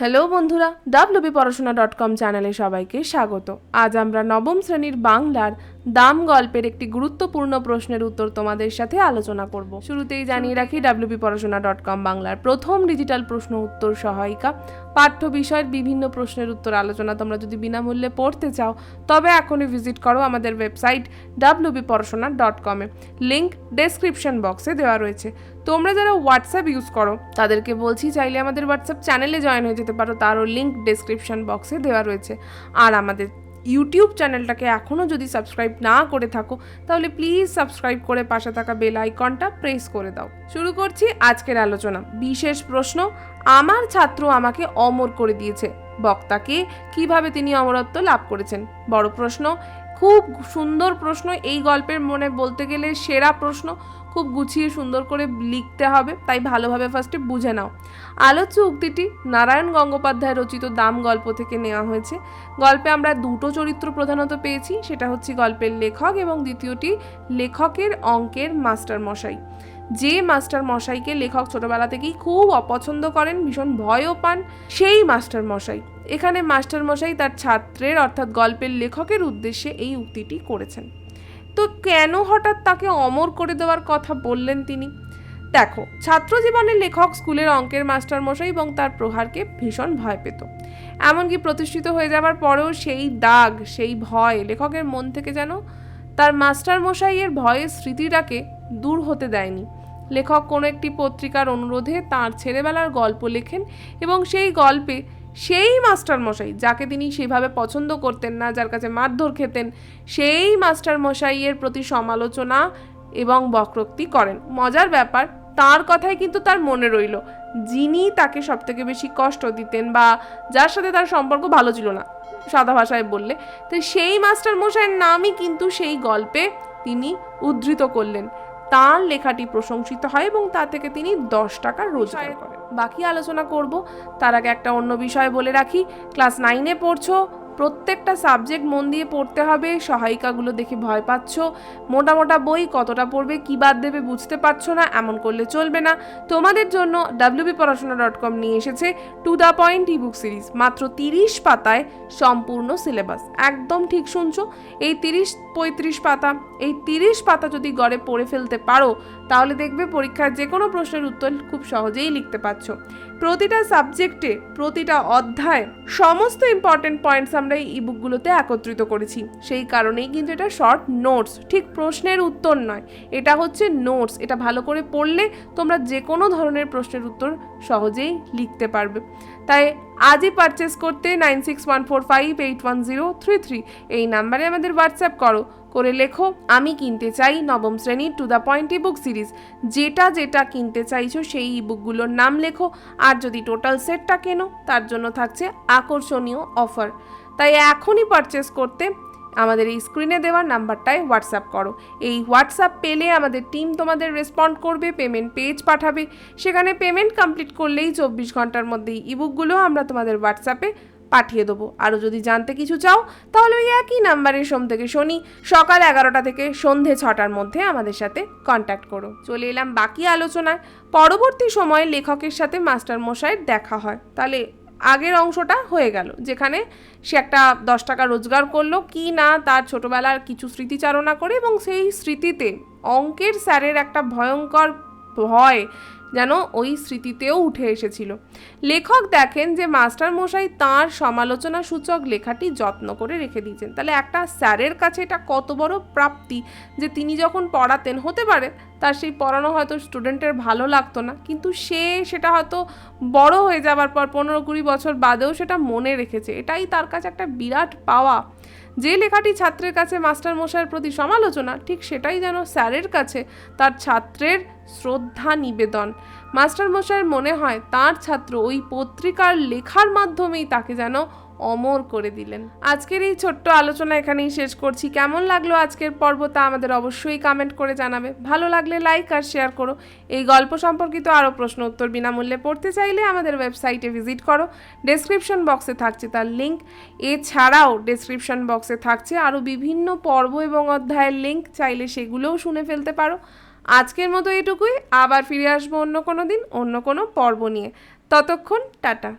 Hello বন্ধুরা, wbporashona.com চ্যানেলে সবাইকে স্বাগত। আজ আমরা নবম শ্রেণীর বাংলার দাম গল্পের একটি গুরুত্বপূর্ণ প্রশ্নের উত্তর তোমাদের সাথে আলোচনা করব। শুরুতেই জানিয়ে রাখি, wbporashona.com বাংলার প্রথম ডিজিটাল প্রশ্ন উত্তর সহায়িকা। পাঠ্য বিষয়ের বিভিন্ন প্রশ্নের উত্তর আলোচনা তোমরা যদি বিনামূল্যে পড়তে চাও তবে এখনই ভিজিট করো আমাদের ওয়েবসাইট wbporashona.com এ। লিঙ্ক ডেসক্রিপশন বক্সে দেওয়া রয়েছে। তোমরা যারা হোয়াটসঅ্যাপ ইউজ করো তাদেরকে বলছি, চাইলে আমাদের হোয়াটসঅ্যাপ চ্যানেলে জয়েন হয়ে যেতে পারো, তারও লিঙ্ক ডেসক্রিপশন বক্সে দেওয়া রয়েছে। আর আমাদের ইউটিউব চ্যানেলটাকে এখনও যদি সাবস্ক্রাইব না করে থাকো তাহলে প্লিজ সাবস্ক্রাইব করে পাশে থাকা বেল আইকনটা প্রেস করে দাও। শুরু করছি আজকের আলোচনা। বিশেষ প্রশ্ন, আমার ছাত্র আমাকে অমর করে দিয়েছে। বক্তাকে, কিভাবে তিনি অমরত্ব লাভ করেছেন? বড় প্রশ্ন, খুব সুন্দর প্রশ্ন। এই গল্পের মনে বলতে গেলে সেরা প্রশ্ন। খুব গুছিয়ে সুন্দর করে লিখতে হবে, তাই ভালোভাবে ফার্স্টে বুঝে নাও। আলোচ্য উক্তিটি নারায়ণ গঙ্গোপাধ্যায় রচিত দাম গল্প থেকে নেওয়া হয়েছে। গল্পে আমরা দুটো চরিত্র প্রধানত পেয়েছি, সেটা হচ্ছে গল্পের লেখক এবং দ্বিতীয়টি লেখকের অঙ্কের মাস্টার মশাই। যে মাস্টার মশাইকে লেখক ছোটবেলা থেকেই খুব অপছন্দ করেন, ভীষণ ভয়ও পান, সেই মাস্টার মশাই। এখানে মাস্টার মশাই তার ছাত্রের অর্থাৎ গল্পের লেখকের উদ্দেশ্যে এই উক্তিটি করেছেন। তো কেন হঠাৎ তাকে অমর করে দেওয়ার কথা বললেন তিনি? দেখো, ছাত্র জীবনের লেখক স্কুলের অঙ্কের মাস্টার মশাই এবং তার প্রহারকে ভীষণ ভয় পেত। এমনকি প্রতিষ্ঠিত হয়ে যাওয়ার পরেও সেই দাগ, সেই ভয় লেখকের মন থেকে যেন তার মাস্টার মশাইয়ের ভয়ের স্মৃতিটাকে দূর হতে দেয়নি। লেখক কোনো একটি পত্রিকার অনুরোধে তাঁর ছেলেবেলার গল্প লেখেন এবং সেই গল্পে সেই মাস্টার মশাই, যাকে তিনি সেভাবে পছন্দ করতেন না, যার কাছে মারধর খেতেন, সেই মাস্টার মশাইয়ের প্রতি সমালোচনা এবং বক্রোক্তি করেন। মজার ব্যাপার, তার কথাই কিন্তু তার মনে রইল, যিনি তাকে সবথেকে বেশি কষ্ট দিতেন বা যার সাথে তার সম্পর্ক ভালো ছিল না, সাদা ভাষায় বললে। তো সেই মাস্টার মশাইয়ের নামই কিন্তু সেই গল্পে তিনি উদ্ধৃত করলেন। তার লেখাটি প্রশংসিত হয় এবং তা থেকে তিনি 10 টাকা রোজগার করেন। বাকি আলোচনা করব, তার আগে একটা অন্য বিষয় বলে রাখি। ক্লাস 9-এ পড়ছো, প্রত্যেকটা সাবজেক্ট মন দিয়ে পড়তে হবে। সহায়িকাগুলো দেখে ভয় পাচ্ছ, মোটা মোটা বই, কতটা পড়বে, কী বাদ দেবে বুঝতে পারছো না, এমন করলে চলবে না। তোমাদের জন্য wbporashona.com নিয়ে এসেছে to the point ebook series. মাত্র 30 পাতায় সম্পূর্ণ সিলেবাস। একদম ঠিক শুনছো, এই 30-35 পাতা, এই 30 পাতা যদি গড়ে পড়ে ফেলতে পারো তাহলে দেখবে পরীক্ষার যে কোনো প্রশ্নের উত্তর খুব সহজেই লিখতে পারছো। প্রতিটা সাবজেক্টে, প্রতিটা অধ্যায়, সমস্ত ইম্পর্টেন্ট পয়েন্টস আমরা এই ইবুকগুলোতে একত্রিত করেছি। সেই কারণেই কিন্তু এটা শর্ট নোটস, ঠিক প্রশ্নের উত্তর নয়, এটা হচ্ছে নোটস। এটা ভালো করে পড়লে তোমরা যে কোনো ধরনের প্রশ্নের উত্তর সহজেই লিখতে পারবে। তাই আজই পারচেস করতে 9614581033 এই নাম্বারে আমাদের হোয়াটসঅ্যাপ করে লেখো, আমি কিনতে চাই নবম শ্রেণীর to the point ebook series. যেটা যেটা কিনতে চাইছো সেই ইবুকগুলোর নাম লেখো। আর যদি টোটাল সেটটা কেনো তার জন্য থাকছে আকর্ষণীয় অফার। তাই এখনই পারচেস করতে আমাদের এই স্ক্রিনে দেওয়া নাম্বারটায় হোয়াটসঅ্যাপ করো। এই হোয়াটসঅ্যাপ পেলে আমাদের টিম তোমাদের রেসপন্ড করবে, পেমেন্ট পেজ পাঠাবে। সেখানে পেমেন্ট কমপ্লিট করলেই 24 ঘন্টার মধ্যেই ইবুকগুলো আমরা তোমাদের হোয়াটসঅ্যাপে পাঠিয়ে দেবো। আরও যদি জানতে কিছু চাও তাহলে ওই একই নাম্বারে সোম থেকে শনি সকাল 11টা থেকে সন্ধে 6টার মধ্যে আমাদের সাথে কন্ট্যাক্ট করো। চলে এলাম বাকি আলোচনায়। পরবর্তী সময়ে লেখকের সাথে মাস্টার মশাইয়ের দেখা হয়। তাহলে আগের অংশটা হয়ে গেল, যেখানে সে একটা 10 টাকা রোজগার করলো কি না, তার ছোটবেলার কিছু স্মৃতিচারণা করে, এবং সেই স্মৃতিতে অঙ্কের স্যারের একটা ভয়ঙ্কর ভয় যেন ওই স্মৃতিতেও উঠে এসেছিল। লেখক দেখেন যে মাস্টার মশাই তাঁর সমালোচনা সূচক লেখাটি যত্ন করে রেখে দিয়েছেন। তাহলে একটা স্যারের কাছে এটা কত বড় প্রাপ্তি যে তিনি যখন পড়াতেন, হতে পারে তার সেই পড়ানো হয়তো স্টুডেন্টের ভালো লাগতো না, কিন্তু সে সেটা হয়তো বড় হয়ে যাবার পর 15-20 বছর বাদেও সেটা মনে রেখেছে। এটাই তার কাছে একটা বিরাট পাওয়া। যে লেখাটি ছাত্রের কাছে মাস্টার মশাইয়ের প্রতি সমালোচনা, ঠিক সেটাই যেন স্যারের কাছে তার ছাত্রের শ্রদ্ধা নিবেদন। মাস্টার মশাইয়ের মনে হয় তার ছাত্র ওই পত্রিকার লেখার মাধ্যমেই তাকে যেন অমর করে দিলেন। আজকের এই ছোট্ট আলোচনা এখানেই শেষ করছি। কেমন লাগলো আজকের পর্ব তা আমাদের অবশ্যই কমেন্ট করে জানাবে। ভালো লাগলে লাইক আর শেয়ার করো। এই গল্প সম্পর্কিত আরও প্রশ্ন উত্তর বিনামূল্যে পড়তে চাইলে আমাদের ওয়েবসাইটে ভিজিট করো। ডেসক্রিপশন বক্সে থাকছে তার লিঙ্ক। এছাড়াও ডেসক্রিপশন বক্সে থাকছে আরও বিভিন্ন পর্ব এবং অধ্যায়ের লিঙ্ক, চাইলে সেগুলোও শুনে ফেলতে পারো। আজকের মতো এটুকুই, আবার ফিরে আসবো অন্য কোনো দিন অন্য কোনো পর্ব নিয়ে। ততক্ষণ টাটা।